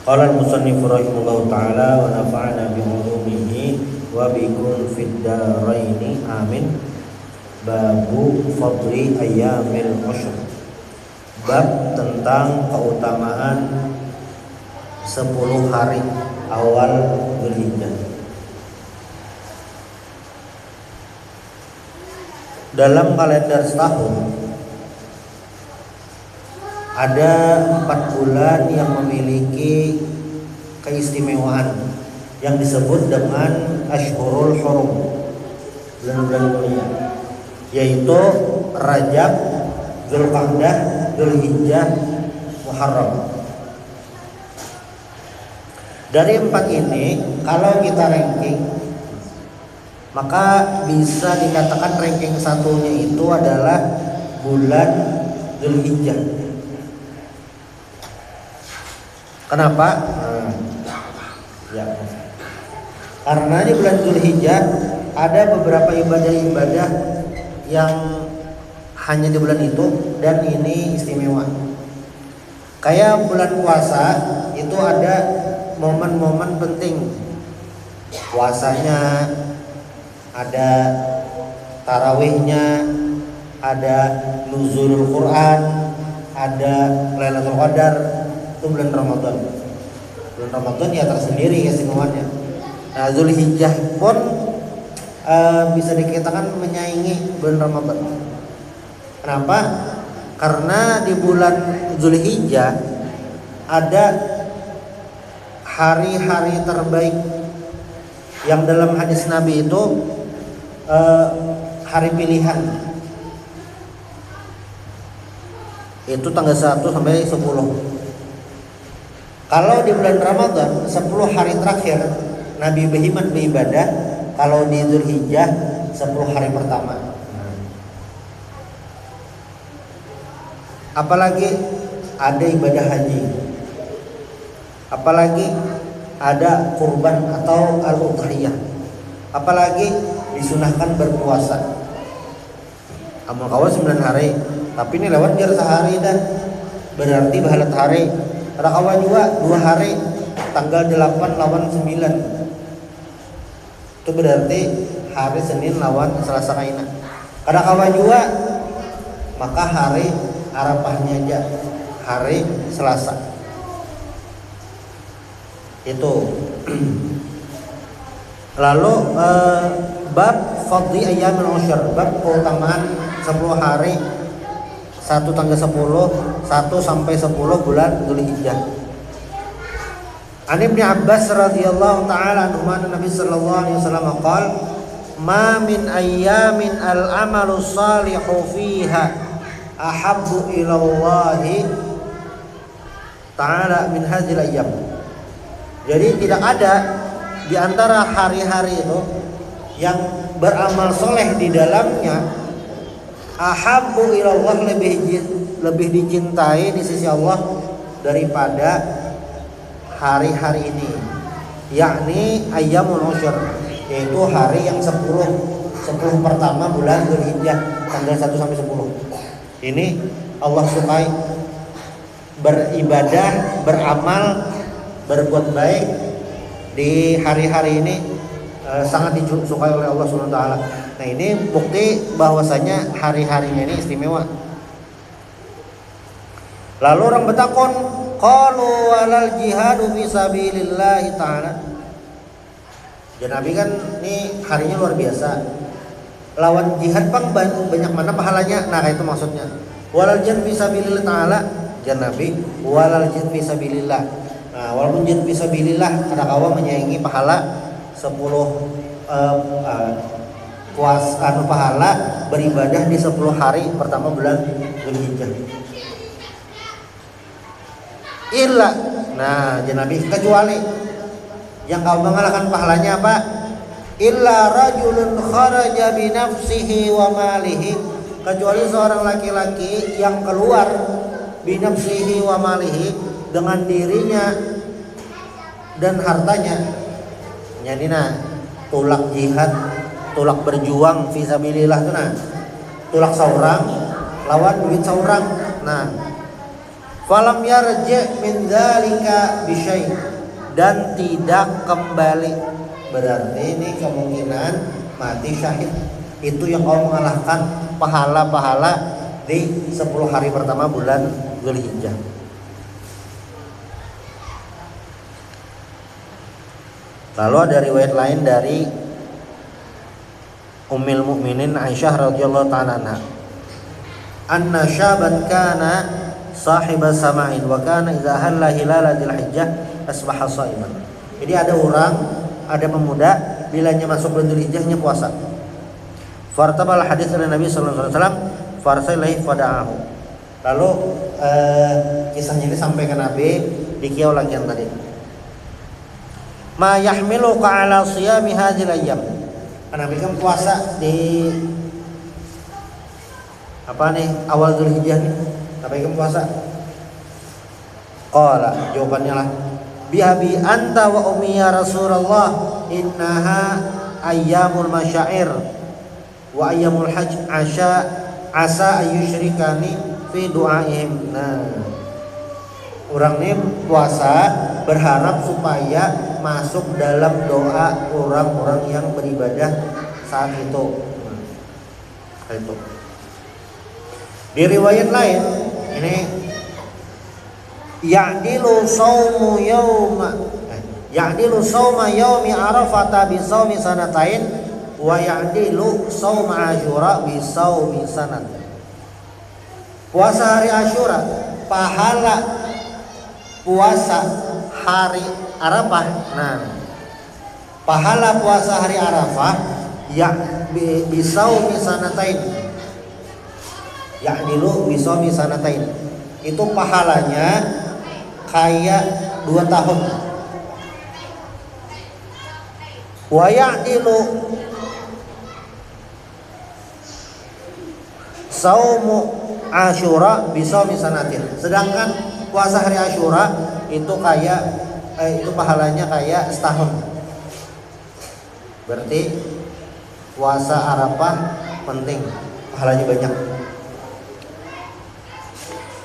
Qala al-musannif rahimahullahu ta'ala wa nafa'ana bi ulumihi wa bikum fid dharain amin. Babu fadli ayyamil ushr. Bab tentang keutamaan 10 hari awal Dzulhijjah. Dalam kalender setahun ada 4 bulan yang memiliki keistimewaan yang disebut dengan Ashhurul Hurum, bulan-bulan mulia, yaitu Rajab, Dzulqa'dah, Dzulhijjah, Muharram. Dari 4 ini kalau kita ranking, maka bisa dikatakan ranking satunya itu adalah bulan Dzulhijjah. Kenapa? Karena di bulan Dzulhijjah ada beberapa ibadah-ibadah yang hanya di bulan itu dan ini istimewa. Kayak bulan puasa itu ada momen-momen penting. Puasanya, ada tarawihnya, ada nuzulul Quran, ada Lailatul Qadar. Itu bulan Ramadan. Bulan Ramadan ya tersendiri keistimewaannya. Nah, Dzulhijjah pun bisa dikatakan menyaingi bulan Ramadan. Kenapa? Karena di bulan Dzulhijjah ada hari-hari terbaik yang dalam hadis Nabi itu hari pilihan. Itu tanggal 1 sampai 10. Kalau di bulan Ramadan 10 hari terakhir Nabi berhimmat beribadah. Kalau di Dzulhijjah 10 hari pertama. Apalagi ada ibadah haji, apalagi ada kurban atau al-udhiyah, apalagi disunahkan berpuasa. Amal kawal 9 hari, tapi ini lewat jar sehari dah, berarti bahalat hari. Ada kawan juga 2 hari, tanggal 8 lawan 9. Itu berarti hari Senin lawan Selasa kaina. Ada kawan juga, maka hari Arafahnya aja hari Selasa. Itu. Lalu bab fadli ayyamil ushr, bab keutamaan 10 hari 1 tanggal 10, 1 sampai 10 bulan Dzulhijjah. An Ibnu Abbas radhiyallahu taala anhu anna Nabi sallallahu alaihi wasallam qala ma min ayyamin al-amalu salihu fiha ahabbu ila Allah taala min hadhil ayyam. Jadi tidak ada di antara hari-hari itu yang beramal soleh di dalamnya ahabbu ilallah lebih dicintai di sisi Allah daripada hari-hari ini, yakni ayyamul ushr, yaitu hari yang 10 pertama bulan Dzulhijjah tanggal 1 sampai 10. Ini Allah sukai beribadah, beramal, berbuat baik di hari-hari ini, sangat disukai oleh Allah Subhanahu wa taala. Nah, ini bukti bahwasanya hari-harinya ini istimewa. Lalu orang bertakon, qalu walal jihadu fi sabilillah taala. Dan Nabi kan ini harinya luar biasa. Lawan jihad bang banyak mana pahalanya? Nah, itu maksudnya. Walal jihad fi sabilillah taala, jan Nabi, walal jihad fi sabilillah. Nah, walaupun jihad fi sabilillah ada kawan menyaingi pahala 10 pahala beribadah di 10 hari pertama bulan Dzulhijjah. Illa, nah Nabi kecuali yang kau mengalahkan pahalanya apa? Illa rajulun kharaja bi nafsihi wa malihi, kecuali seorang laki-laki yang keluar bi nafsihi wa malihi dengan dirinya dan hartanya. Jadi tulak jihad, tulak berjuang fisabilillah itu tulak saurang lawan duit saurang. Nah, falam yarji' min dzalika bisyai, dan tidak kembali. Berarti ini kemungkinan mati syahid. Itu yang kau mengalahkan pahala-pahala di 10 hari pertama bulan Dzulhijjah. Lalu ada riwayat lain dari Ummul Mukminin Aisyah radhiyallahu ta'ala anha, anna syaban kana sahiba sama'in wa kana idza halla hilal dzulhijjah asbaha shaiman. Jadi ada pemuda bilanya masuk bulan Dzulhijjahnya puasa. Fartabal hadits dari Nabi sallallahu alaihi wasallam farsalaihi fada'ahu. Lalu kisahnya ini sampai ke Nabi di kiau lagi yang tadi. Ma yahmiluka ala siyami hadzal ayyam. Nabi kan puasa di awal Dzulhijjah nih. Nabi kan puasa. Qala, jawabannya lah, bihabi anta wa ummi ya Rasulullah, innaha ayyamul masyair wa ayyamul hajj asa ayyusyrikani fi du'aihim. Nah, orang ini puasa berharap supaya masuk dalam doa orang-orang yang beribadah saat itu. Itu. Di riwayat lain ini ya'dilu saumu sauma yaumi arafata bi saumi sanatain wa ya'dilu sauma asyura bi saumi sanatain. Puasa hari Asyura, pahala puasa hari Arafah. Nah, pahala puasa hari Arafah ya bisaumi sanatain. Ya'dilu bisaumi sanatain. Itu pahalanya kayak 2 tahun. Wa ya'dilu saumu Asyura bisaumi sanatin. Sedangkan puasa hari Asyura itu itu pahalanya kayak setahun. Berarti puasa Arafah penting, pahalanya banyak.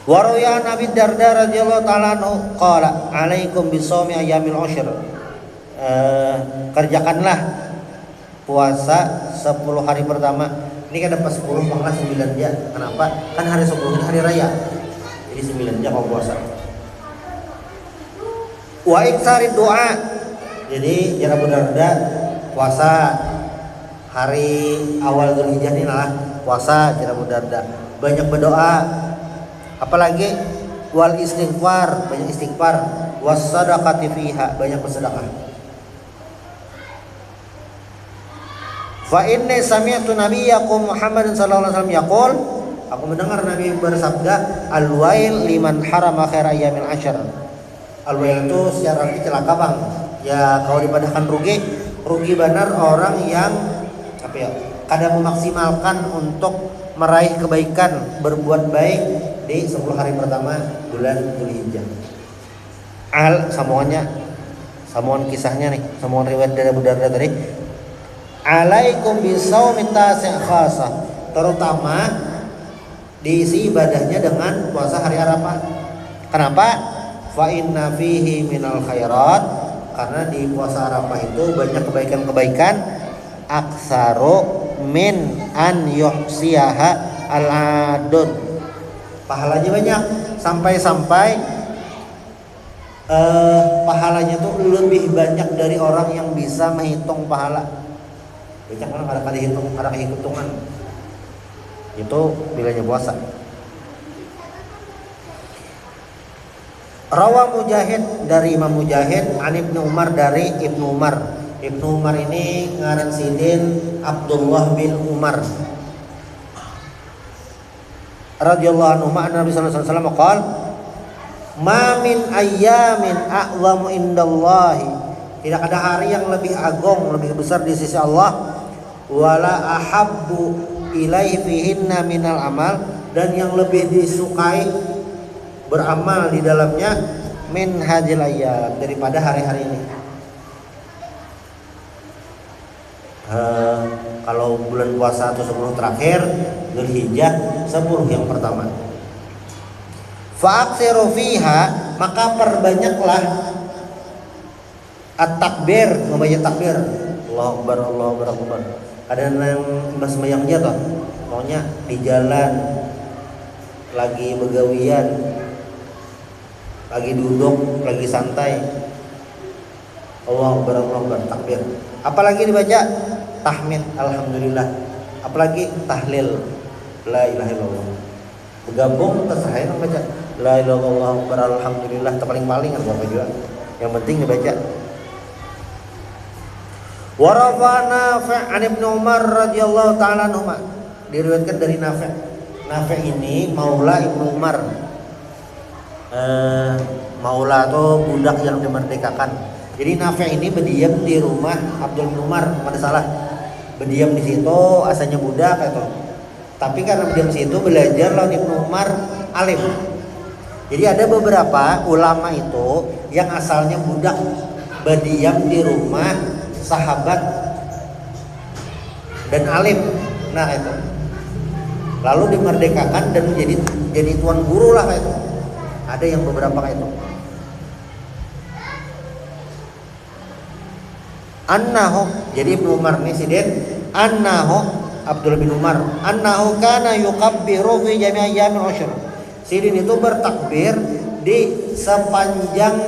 Waruya Nabi Darda radhiyallahu ta'ala anhu qala alaikum bisawmi ayyamil ushr. Kerjakanlah puasa 10 hari pertama. Ini kan dapat 10 malah 9 dia. Kenapa? Kan hari 10 ini hari raya. Jadi 9 dia kau puasa. Wa iktsari doa. Jadi jangan benar-benar puasa hari awal Dzulhijjah ini lah puasa jangan benar-benar. Banyak berdoa. Apalagi wal istighfar, banyak istighfar, was sadaqati fiha, banyak bersedekah. Fa inni sami'tu nabiyyakum Muhammadin sallallahu alaihi wasallam yaqul, aku mendengar Nabi bersabda, al-wail liman harama khair ayyamil ashr. Al-wail itu secara arti celaka bang. Ya kalau dipadahkan rugi benar orang yang kadang memaksimalkan untuk meraih kebaikan, berbuat baik di 10 hari pertama bulan Dzulhijjah. Sambungan kisahnya nih, sambungan riwayat dari Abu Darda tadi. Alaikum bisawmi tasi' khasah, terutama diisi ibadahnya dengan puasa hari Arafah. Kenapa? Fa inna fihi minal khairat, karena di puasa Arafah itu banyak kebaikan-kebaikan. Aksaru min an yuhsiyaha al-adud, pahalanya banyak sampai pahalanya tuh lebih banyak dari orang yang bisa menghitung pahala. Banyak orang ada hitungan. Itu bilanya puasa. Rawa Mujahid dari Imam Mujahid, an Ibnu Umar dari Ibnu Umar. Ibnu Umar ini ngaran sidin Abdullah bin Umar radhiyallahu anhu, anna Nabi sallallahu alaihi wasallam qaal, ma min ayyamin a'zamu indallahi, tidak ada hari yang lebih agung, lebih besar di sisi Allah, wala ahabbu ilaihi fihinna minal amal, dan yang lebih disukai beramal di dalamnya min hadzal ayyam, daripada hari-hari ini. Kalau bulan puasa atau 10 terakhir Dzulhijjah, 10 yang pertama. Fa'aksiru fiha, maka perbanyaklah at-takbir, membaca takbir. Allahu Akbar, Allahu Akbar, Allahu Akbar. Ada yang sembahyang aja toh. Pokoknya di jalan, lagi begawian, lagi duduk, lagi santai. Allahu Akbar, Allahu Akbar, takbir. Apalagi dibaca tahmid, alhamdulillah. Apalagi tahlil, la ilaha illallah. Bergabung terserah yang baca la ilaha illallah akbar alhamdulillah, terpaling-paling atau apa juga. Yang penting dibaca. Wa rafa Nafi' an Ibnu Umar radhiyallahu taala anhu, diriwayatkan dari Nafi'. Nafi' ini maula Ibnu Umar. Maula atau budak yang dimerdekakan. Jadi Nafi' ini berdiam di rumah Abdul bin Umar, pada salah. Berdiam di situ, asalnya budak atau. Tapi karena berdiam di situ belajar lawan Ibnu Umar alim. Jadi ada beberapa ulama itu yang asalnya budak berdiam di rumah sahabat dan alim. Nah itu. Lalu dimerdekakan dan jadi tuan guru lah kayak itu. Ada yang beberapa kayak itu. Annahu, jadi Ibnu Umar nih sidin, annahu Abdullah bin Umar, annahu kana yukabbiru fi jami' ayyamil ushr. Sidin itu bertakbir di sepanjang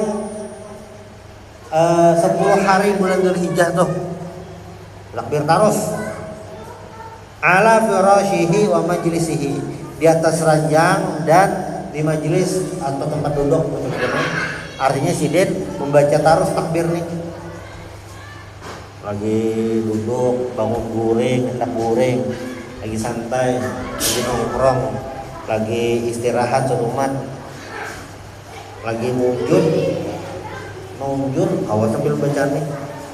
10 hari bulan Dzulhijjah tuh. Takbir terus. Ala firashihi wa majlisihi, di atas ranjang dan di majelis atau tempat duduk. Artinya sidin membaca terus takbir nih. Lagi duduk, bangun guring, hendak guring, lagi santai, lagi nongkrong, lagi istirahat serumat, lagi mujud, awas sambil baca nih.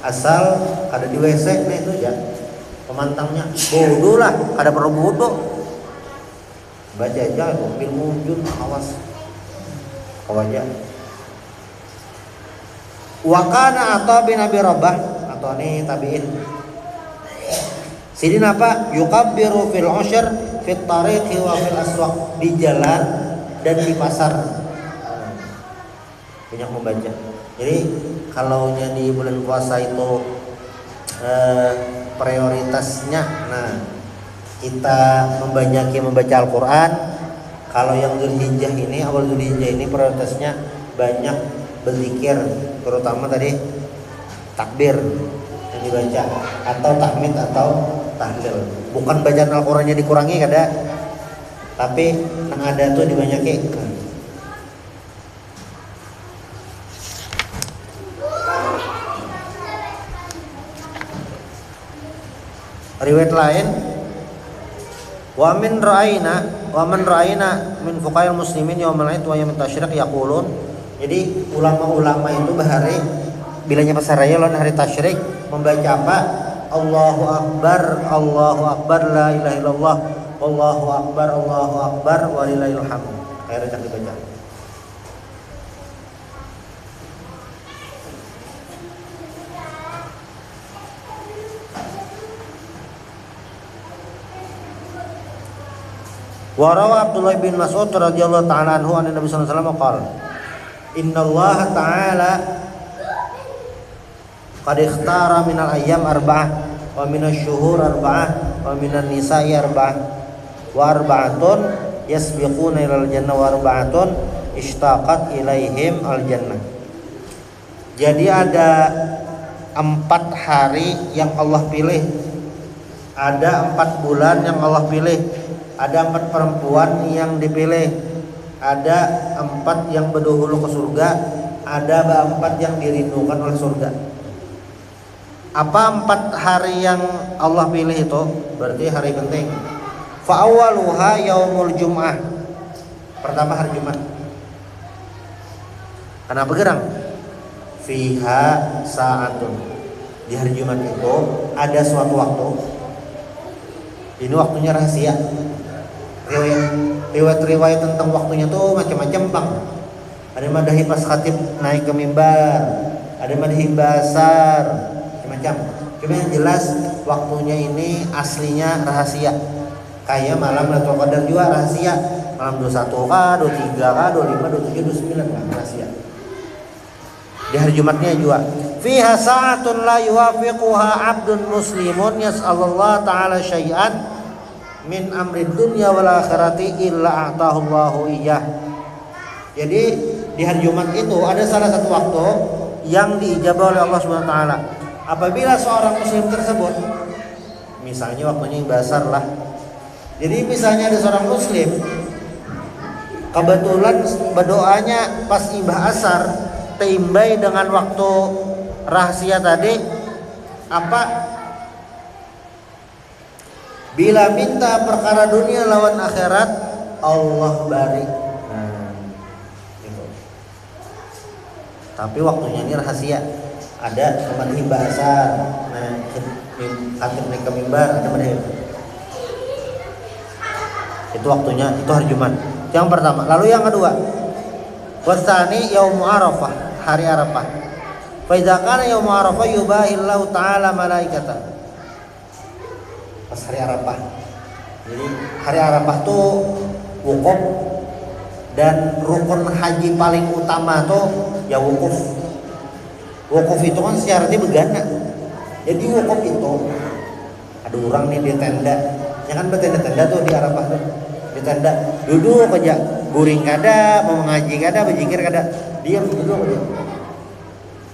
Asal ada di WC nih itu ya, pemantangnya bodoh lah, ada perlu bodoh, baca aja sambil mujud, awas, aja. Wakana atau bin Abi Rabah, atau ini tabiin. Sidin apa? Yukabbiru fil ushr fit tariqi wa fil aswaq, di jalan dan di pasar. Banyak membaca. Jadi kalau di bulan puasa itu prioritasnya, nah kita membaca Al-Quran. Kalau yang Dzulhijjah ini, awal Dzulhijjah ini prioritasnya banyak berzikir, terutama tadi takbir yang dibaca atau tahmid atau tahlil. Bukan bacaan Al-Qur'annya dikurangi kada, tapi yang ada tuh dibanyakin. Riwayat lain, wa man ra'ayna min fuqaha'il muslimin yaumal 'id wa yaumit tasyrik yaqulun. Jadi ulama-ulama itu bahari bilanya pasar raya lawan hari tasyrik membaca apa? Allahu Akbar, Allahu Akbar, la ilaha illallah, Allahu Akbar, walillahil hamd. Kayak rajak dibaca. Wa rawa Abdullah bin Mas'ud radhiyallahu ta'ala anhu an Nabi sallallahu alaihi wasallam qala, innallaha ta'ala qad ikhtara minal ayyam arba'ah wa minasy syuhur arba'ah wa minan nisa'i arba'ah wa arba'atun yasbiquna ilal jannah wa arba'atun ishtaqat ilaihim al jannah. Jadi ada 4 hari yang Allah pilih, ada 4 bulan yang Allah pilih, ada 4 perempuan yang dipilih, ada 4 yang berdahulu ke surga, ada 4 yang dirindukan oleh surga. Apa 4 hari yang Allah pilih itu? Berarti hari penting. Fa awwaluha yaumul jum'ah. Pertama hari Jumat. Kenapa gerang? Fiha sa'atun. Di hari Jumat itu ada suatu waktu. Ini waktunya rahasia. Riwayat tentang waktunya tuh macam-macam bang. Ada madahi pas khatib naik ke mimbar, ada madahi basar, macam. Cuma yang jelas waktunya ini aslinya rahasia. Kayak malam Lailatul Qadar juga rahasia. malam 21 kah, 23 kah, 25, 27, 29 kah, rahasia. Di hari Jumatnya juga. Fiha sa'atun la yuwafiquha 'abdun muslimun yas'alullah ta'ala syai'an min amri dunya wal akhirati illa a'tahu Allahu iyyah. Jadi di hari Jumat itu ada salah satu waktu yang diijabah oleh Allah Subhanahu wa taala. Apabila seorang muslim tersebut, misalnya waktunya yang basar lah. Jadi misalnya ada seorang muslim kebetulan berdoanya pas imbah asar teimbai dengan waktu rahasia tadi, apa? Bila minta perkara dunia lawan akhirat, Allah bari. Gitu. Tapi waktunya ini rahasia. Ada teman imbah asar. Nah, khatib naik ke mimbar, ada mana? Itu waktunya, itu hari Jumat. Yang pertama. Lalu yang kedua, wasani yaumu Arafah, hari Arafah. Fa idza kana yaumu Arafah yubahillahu ta'ala malaikata. Pas hari Arafah. Jadi hari Arafah tuh wukuf, dan rukun haji paling utama tuh ya wukuf. Wukuf itu kan syaratnya begana. Jadi wukuf itu ada orang nih di tenda, ya kan bertenda-tenda tuh di Arafah tuh. Di tenda duduk aja, guring kada, mau mengaji kada, berzikir kada, diam duduk aja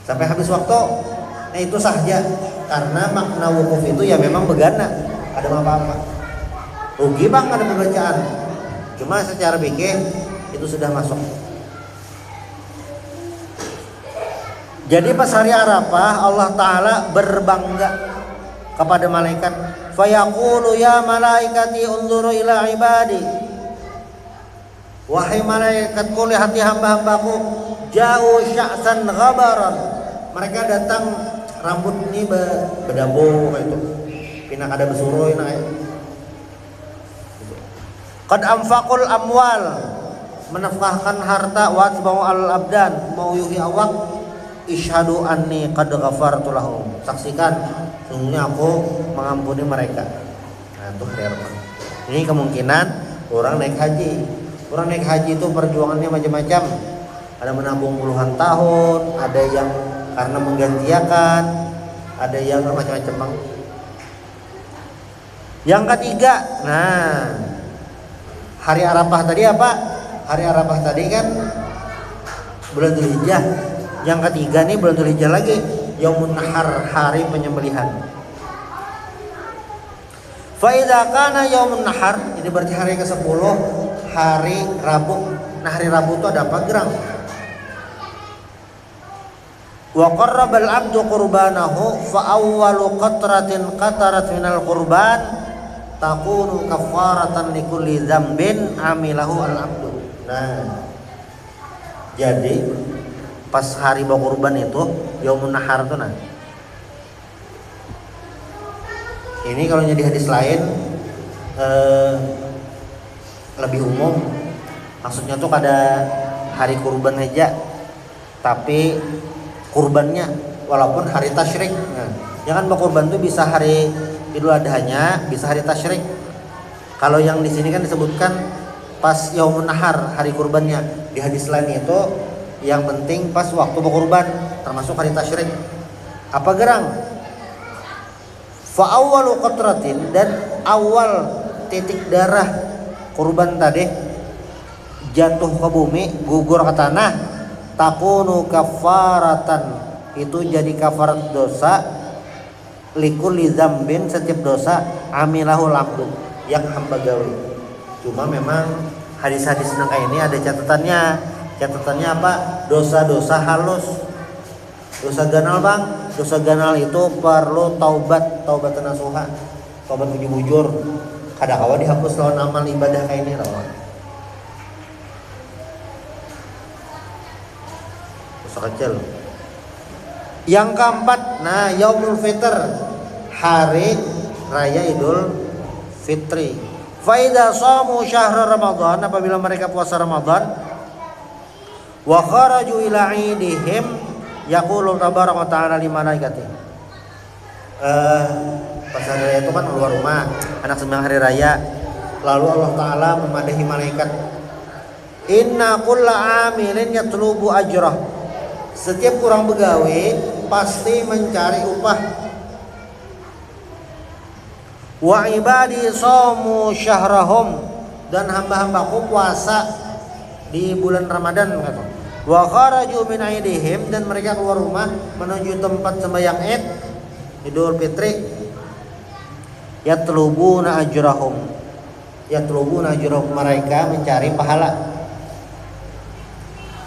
sampai habis waktu. Nah itu saja, karena makna wukuf itu ya memang begana, ada apa-apa. Rugi bang ada pembacaan, cuma secara bikin itu sudah masuk. Jadi pas hari Arafah Allah Ta'ala berbangga kepada malaikat. Fayaqulu ya malaikati unzuru ila ibadi. Wahai malaikatku, lihati hamba-hambaku. Jauh sya'san ghabaran. Mereka datang rambut ini berdabu kayak itu. Pinak ada besuruh nah. Qad anfaqul amwal. Menafkahkan harta wa atba'u al-abdan, mau yuhi awak. Ishadu anni qad ghafartu lahum. Saksikan sungguhnya aku mengampuni mereka. Nah, itu hari Arafah. Ini kemungkinan orang naik haji. Orang naik haji itu perjuangannya macam-macam. Ada menabung puluhan tahun, ada yang karena menggantiakan, ada yang macam-macam bang. Yang ketiga, nah hari Arafah tadi apa? Hari Arafah tadi kan bulan Dzulhijjah. Yang ketiga nih bulan Dzulhijjah lagi, Yaumun Nahar, hari penyembelihan. Fa idza kana Yaumun Nahar, ini berarti hari ke-10, hari Rabu. Nah, hari Rabu itu ada apa? Gerang. Wa qarrabal 'abdu qurbanahu fa awwalu qatratin qatarat minal qurban takunu kafaratan likulli dzambin amilahu al-'abdu. Nah, jadi pas hari berkurban itu Yaumun Nahar tuh nah. Ini kalau jadi hadis lain lebih umum. Maksudnya tuh kada hari kurban aja, tapi kurbannya walaupun hari tasyrik. Nah, ya kan berkurban tuh bisa hari Idul Adhanya, bisa hari tasyrik. Kalau yang di sini kan disebutkan pas Yaumun Nahar, hari kurbannya. Di hadis lain itu yang penting pas waktu berkurban, termasuk hari tasyrik. Apa gerang? Fa awwalu qatratin, dan awal titik darah kurban tadi jatuh ke bumi, gugur ke tanah, takunu kafaratan, itu jadi kafarat dosa, likulli dzambin, setiap dosa, amilahul abdu, yang hamba gawe. Cuma memang hadis-hadis nang kayak ini ada catatannya. Catatannya apa? Dosa-dosa halus. Dosa ganal bang. Dosa ganal itu perlu taubat nasuha, taubat bujur. Kada kawa dihapus lawan amal ibadah kayak ini lawan. Dosa kecil. Yang keempat, nah Yaumul Fitr, hari raya Idul Fitri. Fa idza shamu syahr Ramadan, apabila mereka puasa Ramadan, wa kharaju ila idihim yaqulu tabaraka wa ta'ala li malaikati. Pas hari raya itu kan keluar rumah, anak sembahyang hari raya, lalu Allah Ta'ala memadahi malaikat Inna kulla amilin yatlubu ajrah. Setiap orang begawe pasti mencari upah. Wa ibadi shamu syahrahum, dan hamba-hambaku puasa di bulan Ramadan kata. Wa kharaju min aidihim, dan mereka keluar rumah menuju tempat sembahyang Id, Idul Fitri. Yatlubuna ajrahum, mereka mencari pahala.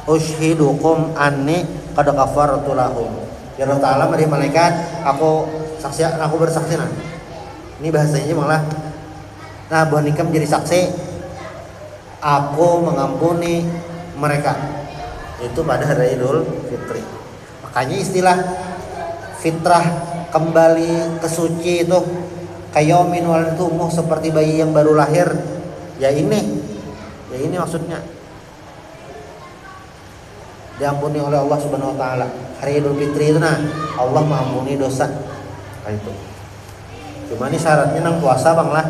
Ushidukum anni qad ghafartu lahum. Ya Allah Ta'ala dari malaikat, aku bersaksi nah. Ini bahasanya malah nah buah nikah menjadi saksi, aku mengampuni mereka. Itu pada hari Idul Fitri. Makanya istilah fitrah, kembali ke suci itu kayomin waladatu ummuh, seperti bayi yang baru lahir. Ya ini maksudnya diampuni oleh Allah Subhanahu wa taala. Hari Idul Fitri itu nah Allah mengampuni dosa. Nah, itu. Cuma ini syaratnya nang puasa bang lah.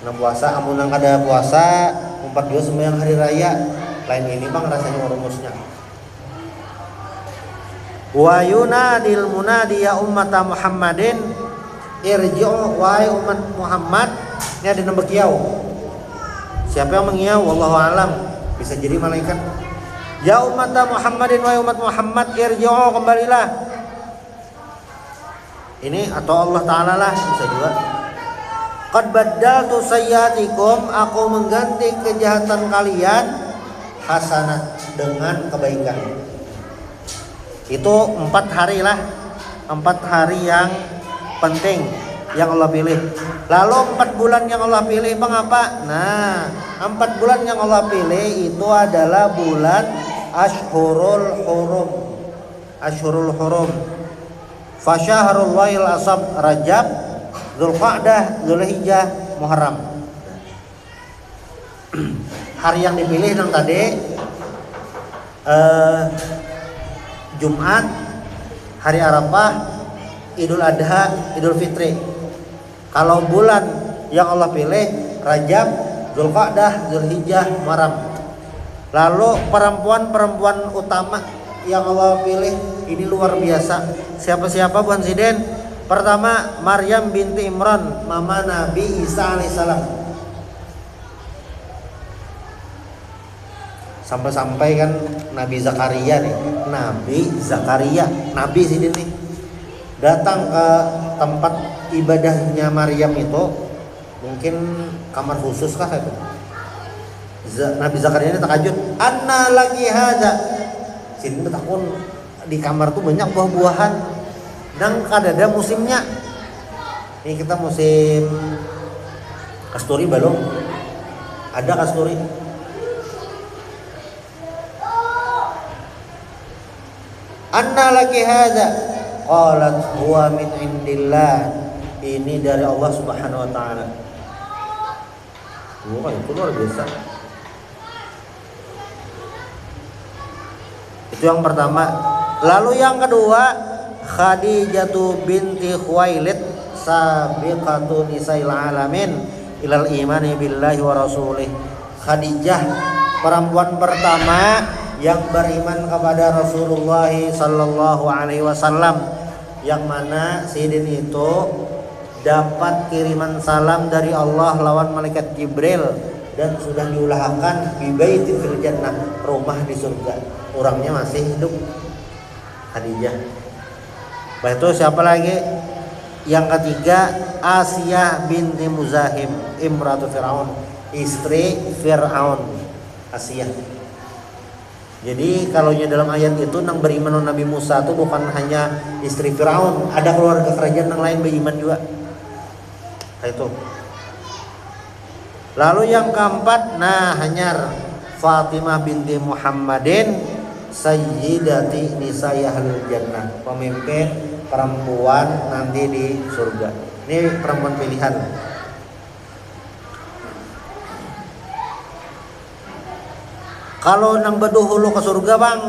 Nang puasa, amun nang kada puasa 42 sembahyang hari raya. Lain ini bang rasanya rumusnya. Wa yunadil munadi ya ummata Muhammadin irji'u wa umat Muhammad. Ini ada nombor kiau. Siapa yang mengiau? Wallahu alam. Bisa jadi malaikat. Ya umat Muhammadin, wa umat Muhammad, irji'u, kembalilah. Ini atau Allah Ta'ala lah, bisa juga. Qad baddaltu sayyiatikum, aku mengganti kejahatan kalian hasanat, dengan kebaikan. Itu 4 hari lah, 4 hari yang penting yang Allah pilih. Lalu 4 bulan yang Allah pilih bang apa? Nah, 4 bulan yang Allah pilih itu adalah bulan Ashhurul Hurum. Fasyahrul Wail Asab, Rajab, Dzulqa'dah, Dzulhijjah, Muharram. Hari yang dipilih yang tadi Jumat, hari Arafah, Idul Adha, Idul Fitri. Kalau bulan yang Allah pilih Rajab, Dzulqa'dah, Dzulhijjah, Muharram. Lalu perempuan utama yang Allah pilih ini luar biasa. Siapa-siapa bukan Siden? Pertama Maryam binti Imran, mama Nabi Isa alaihissalam. Sampai-sampai kan Nabi Zakaria nih, Nabi Siden nih datang ke tempat ibadahnya Maryam itu, mungkin kamar khusus kah itu. Nabi Zakaria ini takajud, anna lagi haza. Sini betakun di kamar tuh banyak buah-buahan dan kadada musimnya. Ini kita musim kasturi belum? Ada kasturi. Anna lagi haza. Qalat huwa min indillah. Ini dari Allah Subhanahu wa taala. Wah, itu luar biasa. Itu yang pertama. Lalu yang kedua, Khadijatu binti Khuwailid sabiqatu nisa'il alamin ilal imani billahi wa rasulih. Khadijah perempuan pertama yang beriman kepada Rasulullah sallallahu alaihi wasallam, yang mana Sidin itu dapat kiriman salam dari Allah lawan malaikat Jibril dan sudah diulahkan bi baitin fil jannah, rumah di surga. Orangnya masih hidup, Khadijah. Baik, itu siapa lagi? Yang ketiga Asiyah binti Muzahim, imratu Fir'aun, istri Fir'aun, Asiyah. Jadi kalau dalam ayat itu nang beriman Nabi Musa itu bukan hanya istri Fir'aun, ada keluarga kerajaan yang lain beriman juga. Nah, itu. Lalu yang keempat, hanyar Fatimah binti Muhammadin sayyidati nisa'i ahlil jannah, pemimpin perempuan nanti di surga. Ini perempuan pilihan. Kalau nang berduhulu ke surga bang,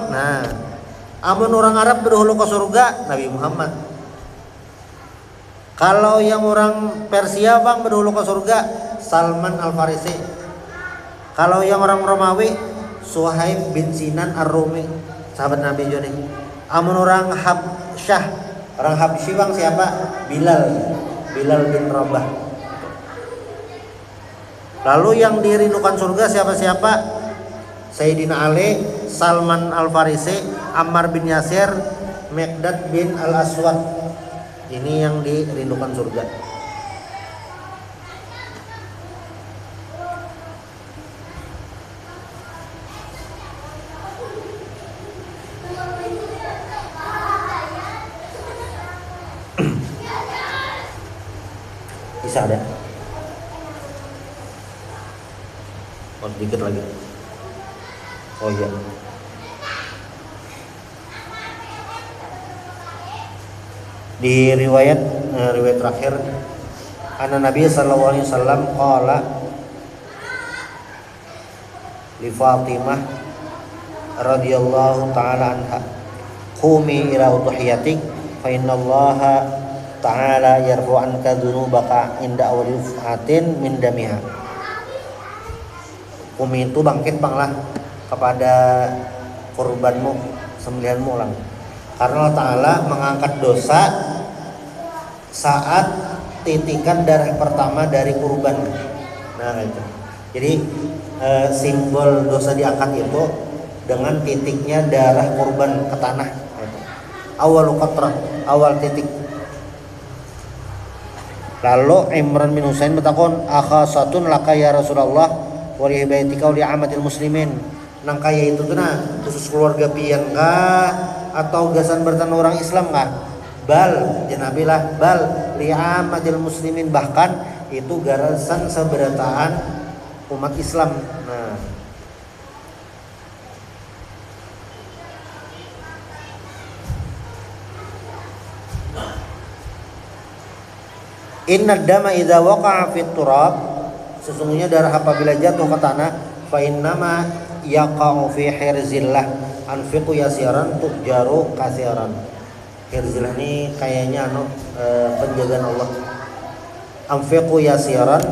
amun orang Arab berduhulu ke surga Nabi Muhammad. Kalau yang orang Persia bang berduhulu ke surga Salman Al Farisi. Kalau yang orang Romawi Suhaib bin Sinan Ar-Rumi, sahabat Nabi juga nih. Amun orang Habsyah, orang Habsyi bang siapa? Bilal bin Rabah. Lalu yang dirindukan surga siapa-siapa? Sayyidina Ali, Salman Al-Farisi, Ammar bin Yasir, Miqdad bin Al-Aswad. Ini yang dirindukan surga. Bisa ada? Oh, dikit lagi. Oh iya. Di riwayat terakhir, anna Nabi sallallahu alaihi wasallam qala li Fatimah radhiyallahu taala anha, qumi ila udhiyatik fa innallaha ta'ala yarfu anka dzunubaka inda awli fatin min damiha. Umi itu bangkit banglah kepada kurbanmu, sembelihanmu ulang. Karena Allah Ta'ala mengangkat dosa saat titikan darah pertama dari kurban. Nah itu. Jadi simbol dosa diangkat itu dengan titiknya darah kurban ke tanah. Awal qatrah, awal titik. Lalu Imran bin Husain bertakon, akhasatun laka ya Rasulullah wa li baitika wa li amatil muslimin. Nang kaya itu tuh nah khusus keluarga pian kah atau gasan bertan orang Islam kah? Bal, janabilah bal li amatil muslimin, bahkan itu garasan seberataan umat Islam. Nah, inna dama idza waqa'a fit turab, sesungguhnya darah apabila jatuh ke tanah, fa innama yaqa'u fi hirzillah anfiqu yasiran tujaru kasiran. Hirzillah ini kayaknya penjagaan Allah. Anfiqu yasiran